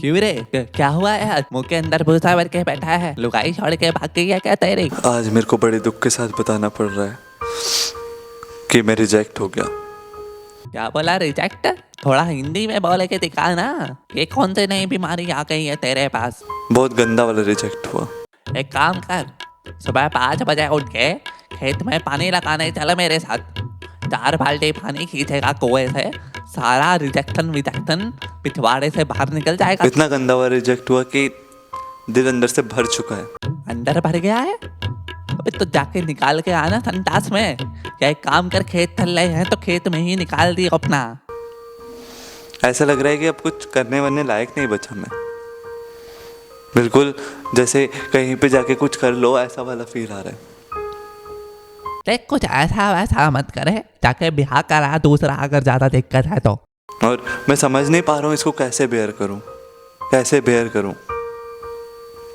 क्यों रे? क्या हुआ है? आज मुंह के अंदर भूसा भर के बैठा है, लुगाई छोड़ के भाग गई है क्या तेरी? आज मेरे को बड़े दुख के साथ बताना पड़ रहा है कि मैं रिजेक्ट हो गया। क्या बोला रिजेक्ट? थोड़ा हिंदी में बोले के दिखा ना। ये कौन सी नई बीमारी आ गई है तेरे पास? बहुत गंदा वाला रिजेक्ट हुआ। एक काम कर, सुबह 5 बजे उठ के खेत में पानी लगाने चल मेरे साथ। 4 बाल्टी पानी खींचेगा कुएं से, सारा रिजेक्शन पिछवाड़े से बाहर निकल जाएगा। इतना गंदा वाला रिजेक्ट हुआ कि दिल अंदर से भर चुका है। अंदर भर गया है? अबे तो जाके निकाल के आना संडास में। या एक काम कर, खेत चल रहे हैं तो खेत में ही निकाल दियो अपना। ऐसा लग रहा है कि अब कुछ करने वरने लायक नहीं बचा मैं। बिल्कुल जैसे कहीं पे जाके कुछ कर लो ऐसा वाला फील आ रहा है। देख, कुछ ऐसा वैसा मत करे, जाके ब्याह करा दूसरा अगर ज्यादा दिक्कत है तो। और मैं समझ नहीं पा रहा हूँ इसको कैसे बेयर करूँ, कैसे बेयर करूँ,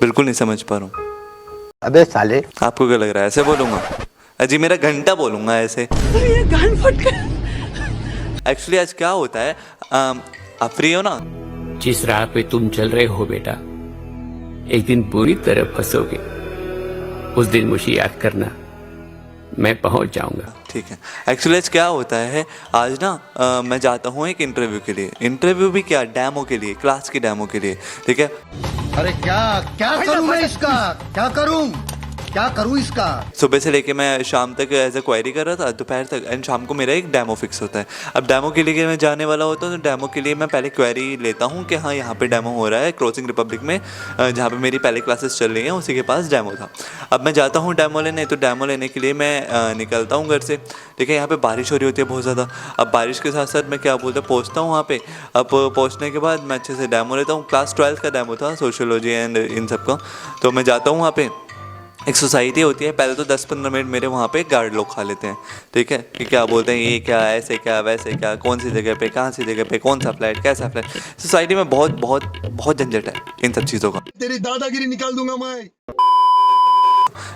बिल्कुल नहीं समझ पा रहा हूँ। अबे साले, आपको क्या लग रहा है ऐसे बोलूँगा? अजी मेरा घंटा बोलूँगा ऐसे। ये गान फट गया। एक्चुअली आज क्या होता है, आप फ्री हो ना? जिस राह पे तुम चल रहे हो बेटा, एक दिन बुरी तरह फंसोगे। उस दिन मुझे याद करना, मैं पहुंच जाऊंगा। ठीक है। एक्चुअली आज क्या होता है, आज ना मैं जाता हूँ एक इंटरव्यू के लिए। इंटरव्यू भी क्या, डेमो के लिए, क्लास की डेमो के लिए। ठीक है। अरे क्या क्या करूं मैं इसका, क्या करूं इसका? सुबह से लेके मैं शाम तक एज ए क्वेरी कर रहा था, दोपहर तक, एंड शाम को मेरा एक डेमो फिक्स होता है। अब डेमो के लिए मैं जाने वाला होता हूँ तो डेमो के लिए मैं पहले क्वेरी लेता हूँ कि हाँ यहाँ पे डेमो हो रहा है क्रॉसिंग रिपब्लिक में, जहाँ पे मेरी पहले क्लासेस चल रही हैं उसी के पास डेमो था। अब मैं जाता हूँ डेमो लेने, तो डेमो लेने के लिए मैं निकलता हूँ घर से। देखिए यहाँ पे बारिश हो रही होती है बहुत ज़्यादा। अब बारिश के साथ साथ मैं क्या बोलता हूँ पहुँचता हूँ वहाँ पे। अब पहुँचने के बाद मैं अच्छे से डेमो लेता हूँ। क्लास 12 का डेमो था, सोशियोलॉजी एंड इन सब का। तो मैं जाता हूँ वहाँ पे, एक सोसाइटी होती है, पहले तो 10-15 मिनट मेरे वहाँ पे गार्ड लोग खा लेते हैं। ठीक है, कि क्या बोलते हैं ये क्या, ऐसे क्या, वैसे क्या, कौन सी जगह पे, कहाँ सी जगह पे, कौन सा फ्लैट, कैसा फ्लैट। सोसाइटी में बहुत बहुत बहुत झंझट है इन सब चीज़ों का। तेरी दादागिरी निकाल दूंगा मैं।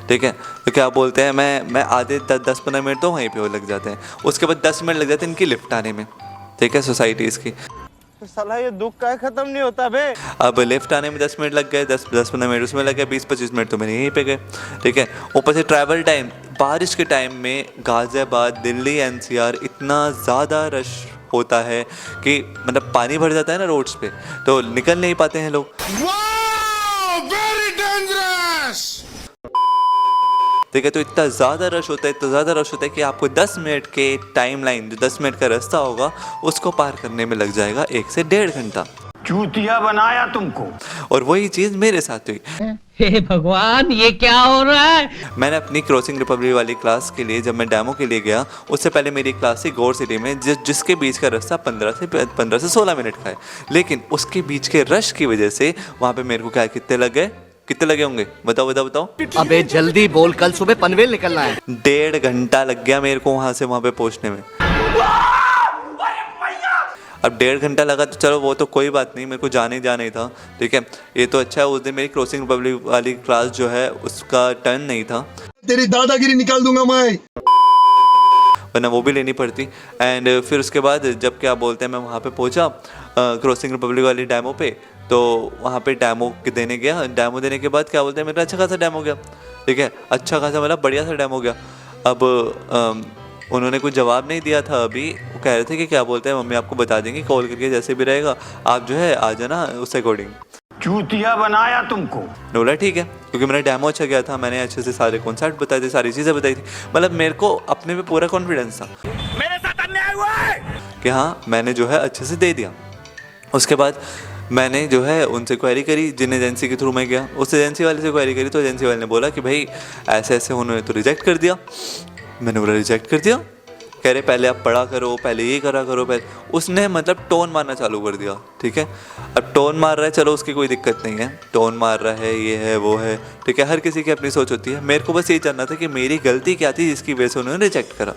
ठीक है, तो क्या बोलते हैं, मैं आधे 10-15 मिनट तो वहीं पे वो लग जाते हैं। उसके बाद 10 मिनट लग जाते हैं इनकी लिफ्ट आने में। ठीक है, सोसाइटी इसकी। साला ये दुख का खत्म नहीं होता बे। अब लिफ्ट आने में 10 मिनट लग गए, 10-15 मिनट उसमें लग गए, 20-25 मिनट तो मैंने यहीं पे गए। ठीक है, ऊपर से ट्रैवल टाइम, बारिश के टाइम में गाज़ियाबाद, दिल्ली, एनसीआर इतना ज़्यादा रश होता है कि मतलब पानी भर जाता है ना रोड्स पे, तो निकल नहीं पाते हैं लोग। ठीक है, तो इतना ज़्यादा रश होता है कि आपको 10 मिनट के टाइम लाइन, जो 10 मिनट का रास्ता होगा उसको पार करने में लग जाएगा 1 से 1.5 घंटा। चूतिया बनाया तुमको। और वही चीज़ मेरे साथ हुई। हे भगवान, ये क्या हो रहा है? मैंने अपनी क्रॉसिंग रिपब्लिक वाली क्लास के लिए, जब मैं डेमो के लिए गया, उससे पहले मेरी क्लास थी गौर सिटी में, जिसके बीच का रास्ता 15 से 16 मिनट का है। लेकिन उसके बीच के रश की वजह से वहाँ पे मेरे को क्या, कितने लगे होंगे बताओ। अबे जल्दी बोल, कल सुबह पनवेल निकलना है। 1.5 घंटा लग गया मेरे को वहाँ से वहाँ पे पहुँचने में। अब 1.5 घंटा लगा तो चलो वो तो कोई बात नहीं, मेरे को जाने ही था। ठीक है, ये तो अच्छा है उस दिन मेरी क्रॉसिंग रिपब्लिक वाली क्लास जो है उसका टर्न नहीं था। तेरी दादागिरी निकाल दूंगा मैं, वरना वो भी लेनी पड़ती। एंड फिर उसके बाद जब क्या बोलते हैं मैं वहाँ पे पहुँचा क्रॉसिंग रिपब्लिक वाली डेमो पे, तो वहाँ पे डेमो देने गया। डेमो देने के बाद क्या बोलते हैं मेरा अच्छा खासा डेमो गया। ठीक है, अच्छा खासा मतलब बढ़िया सा डेमो गया। अब उन्होंने कुछ जवाब नहीं दिया था अभी। वो कह रहे थे कि क्या बोलते हैं मम्मी आपको बता देंगे कॉल करके, जैसे भी रहेगा आप जो है आ जाना उस अकॉर्डिंग। चूतिया बनाया तुमको। बोला ठीक है, क्योंकि मेरा डेमो अच्छा गया था, मैंने अच्छे से सारे कॉन्सेप्ट बताए थे, सारी चीज़ें बताई थी। मतलब मेरे को अपने पे पूरा कॉन्फिडेंस था मेरे साथ अन्याय हुआ है कि हाँ मैंने जो है अच्छे से दे दिया। उसके बाद मैंने जो है उनसे क्वेरी करी, जिन एजेंसी के थ्रू मैं गया, उस एजेंसी वाले से क्वेरी करी, तो एजेंसी वाले ने बोला कि भाई ऐसे उन्होंने तो रिजेक्ट कर दिया। मैंने बोला रिजेक्ट कर दिया? कह रहे पहले आप पढ़ा करो, पहले ये करा करो, पहले। उसने मतलब टोन मारना चालू कर दिया। ठीक है, अब टोन मार रहा है, चलो उसकी कोई दिक्कत नहीं है, टोन मार रहा है, ये है वो है। ठीक है, हर किसी की अपनी सोच होती है। मेरे को बस ये जानना था कि मेरी गलती क्या थी जिसकी वजह से उन्होंने रिजेक्ट करा।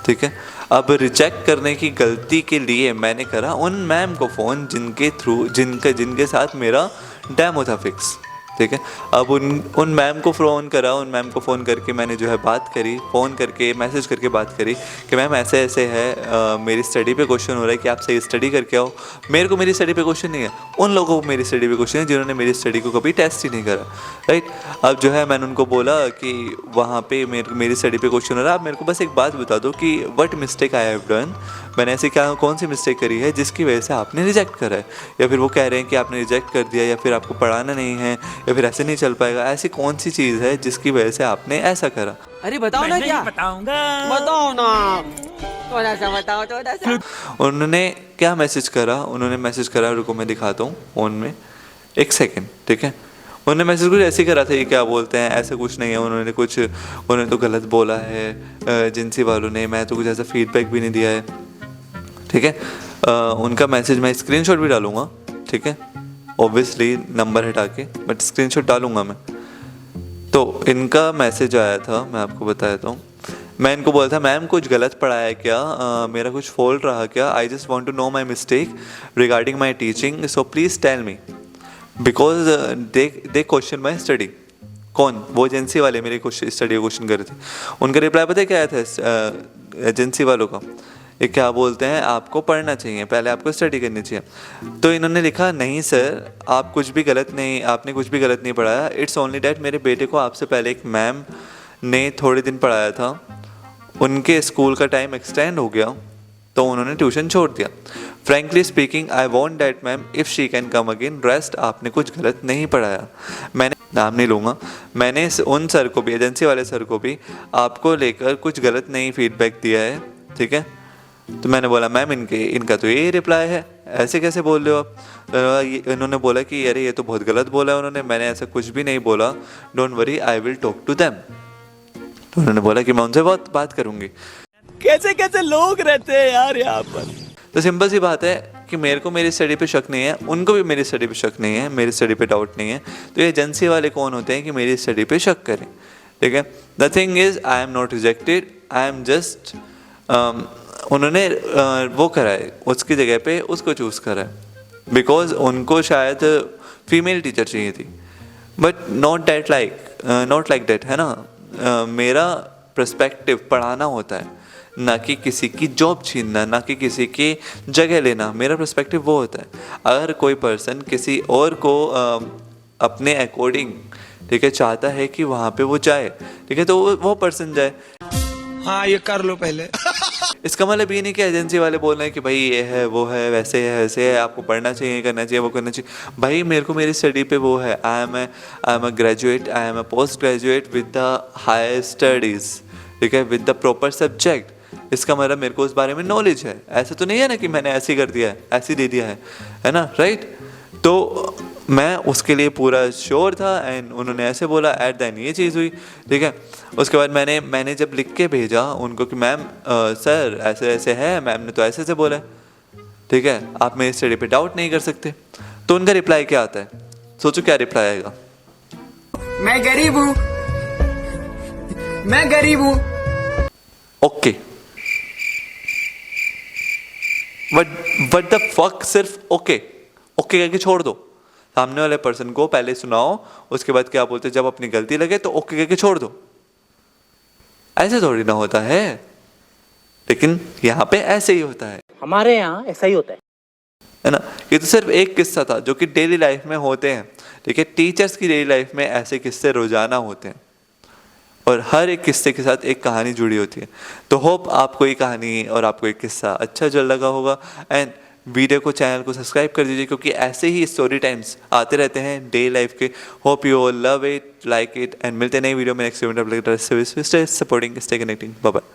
ठीक है, अब रिजेक्ट करने की गलती के लिए मैंने करा उन मैम को फ़ोन जिनके साथ मेरा डेमो था फिक्स। ठीक है। अब उन मैम को फ़ोन करा, उन मैम को फ़ोन करके मैंने जो है बात करी, फ़ोन करके मैसेज करके बात करी कि मैम ऐसे ऐसे है, मेरी स्टडी पे क्वेश्चन हो रहा है कि आप सही स्टडी करके आओ। मेरे को मेरी स्टडी पे क्वेश्चन नहीं है, उन लोगों को मेरी स्टडी पे क्वेश्चन है जिन्होंने मेरी स्टडी को कभी टेस्ट ही नहीं करा, राइट। अब जो है मैंने उनको बोला कि वहाँ पे मेरी स्टडी पे क्वेश्चन हो रहा है, आप मेरे को बस एक बात बता दो कि what mistake I have done, मैंने ऐसी कौन सी मिस्टेक करी है जिसकी वजह से आपने रिजेक्ट करा है, या फिर वो कह रहे हैं कि आपने रिजेक्ट कर दिया, या फिर आपको पढ़ाना नहीं है, या फिर ऐसे नहीं चल पाएगा। ऐसी कौन सी चीज़ है जिसकी वजह से आपने ऐसा करा? अरे बताओ ना, क्या बताऊंगा, बताओ ना, थोड़ा सा बताओ, थोड़ा सा। उन्होंने क्या मैसेज करा, उन्होंने मैसेज करा, रुको मैं दिखाता हूँ फ़ोन में, एक सेकेंड, ठीक है। उन्होंने मैसेज कुछ ऐसे ही करा था, ये क्या बोलते हैं, ऐसा कुछ नहीं है, उन्होंने तो गलत बोला है एजेंसी वालों ने, मैं तो कुछ ऐसा फीडबैक भी नहीं दिया है, ठीक है। उनका मैसेज मैं स्क्रीनशॉट भी डालूंगा, ठीक है, ऑब्वियसली नंबर हटा के, बट स्क्रीनशॉट डालूंगा मैं। तो इनका मैसेज आया था, मैं आपको बताया था, मैं इनको बोला था मैम कुछ गलत पढ़ाया है क्या, मेरा कुछ फॉल्ट रहा क्या, I just want to know my mistake regarding my teaching, so please tell me, because they question my study. कौन? वो एजेंसी वाले मेरे स्टडी का क्वेश्चन कर रहे थे। उनका रिप्लाई पता है क्या आया था एजेंसी वालों का? ये क्या बोलते हैं, आपको पढ़ना चाहिए, पहले आपको स्टडी करनी चाहिए। तो इन्होंने लिखा नहीं सर, आपने कुछ भी गलत नहीं पढ़ाया, इट्स ओनली डैट मेरे बेटे को आपसे पहले एक मैम ने थोड़े दिन पढ़ाया था, उनके स्कूल का टाइम एक्सटेंड हो गया तो उन्होंने ट्यूशन छोड़ दिया। Frankly speaking I want that ma'am if she can come again, rest आपने कुछ गलत नहीं पढ़ाया। मैंने नाम नहीं लूँगा, मैंने उन सर को भी, एजेंसी वाले सर को भी आपको लेकर कुछ गलत नहीं फीडबैक दिया है, ठीक है। तो मैंने बोला मैम इनका तो यही रिप्लाई है, ऐसे कैसे बोल रहे हो आप? इन्होंने बोला कि अरे ये तो बहुत गलत बोला है उन्होंने, मैंने ऐसा कुछ भी नहीं बोला, don't worry I will talk to them. तो उन्होंने बोला कि मैं उनसे बहुत बात करूँगी। कैसे कैसे लोग रहते हैं यार यहाँ पर। तो सिंपल सी बात है कि मेरे को मेरी स्टडी पे शक नहीं है, उनको भी मेरी स्टडी पे शक नहीं है, मेरी स्टडी पे डाउट नहीं है। तो ये एजेंसी वाले कौन होते हैं कि मेरी स्टडी पे शक करें, ठीक है। The thing is I am not rejected, I am just उन्होंने वो करा है, उसकी जगह पे उसको चूज़ करा है बिकॉज उनको शायद फीमेल टीचर चाहिए थी, बट नॉट लाइक दैट, है ना। मेरा पर्सपेक्टिव पढ़ाना होता है, ना कि किसी की जॉब छीनना, ना कि किसी की जगह लेना। मेरा पर्सपेक्टिव वो होता है, अगर कोई पर्सन किसी और को अपने अकॉर्डिंग, ठीक है, चाहता है कि वहाँ पे वो जाए, ठीक है, तो वो पर्सन जाए। हाँ ये कर लो पहले। इसका मतलब ये नहीं कि एजेंसी वाले बोल रहे हैं कि भाई ये है वो है वैसे है वैसे है, आपको पढ़ना चाहिए, करना चाहिए, वो करना चाहिए। भाई मेरे को मेरी स्टडी पे वो है, I am a graduate, I am a post graduate with the higher studies, ठीक है, विद द प्रॉपर सब्जेक्ट। इसका मतलब मेरे को उस बारे में नॉलेज है, ऐसा तो नहीं है ना कि मैंने ऐसे ही कर दिया है, ऐसे ही दे दिया है ना, राइट। तो मैं उसके लिए पूरा श्योर था एंड उन्होंने ऐसे बोला, एट द एंड ये चीज़ हुई, ठीक है। उसके बाद मैंने जब लिख के भेजा उनको कि मैम सर ऐसे ऐसे है, मैम ने तो ऐसे बोला है, ठीक है, आप मेरी स्टडी पे डाउट नहीं कर सकते। तो उनका रिप्लाई क्या आता है, सोचो क्या रिप्लाई आएगा? मैं गरीब हूँ, मैं गरीब हूँ। ओके, व्हाट द फक, सिर्फ ओके करके छोड़ दो। सामने वाले पर्सन को पहले सुनाओ, उसके बाद क्या बोलते, जब अपनी गलती लगे तो ओके करके छोड़ दो। ऐसे थोड़ी ना होता है, लेकिन यहाँ पे ऐसे ही होता है। हमारे यहाँ ऐसा ही होता है ना। ये तो सिर्फ एक किस्सा था जो कि डेली लाइफ में होते हैं, ठीक है। टीचर्स की डेली लाइफ में ऐसे किस्से रोजाना होते हैं और हर एक किस्से के साथ एक कहानी जुड़ी होती है। तो होप आपको ये कहानी और आपको एक किस्सा अच्छा जो लगा होगा, एंड वीडियो को, चैनल को सब्सक्राइब कर दीजिए क्योंकि ऐसे ही स्टोरी टाइम्स आते रहते हैं डे लाइफ के। Hope you all love it, like it, and मिलते हैं नई वीडियो में next video. Stay supporting, stay connecting, bye bye.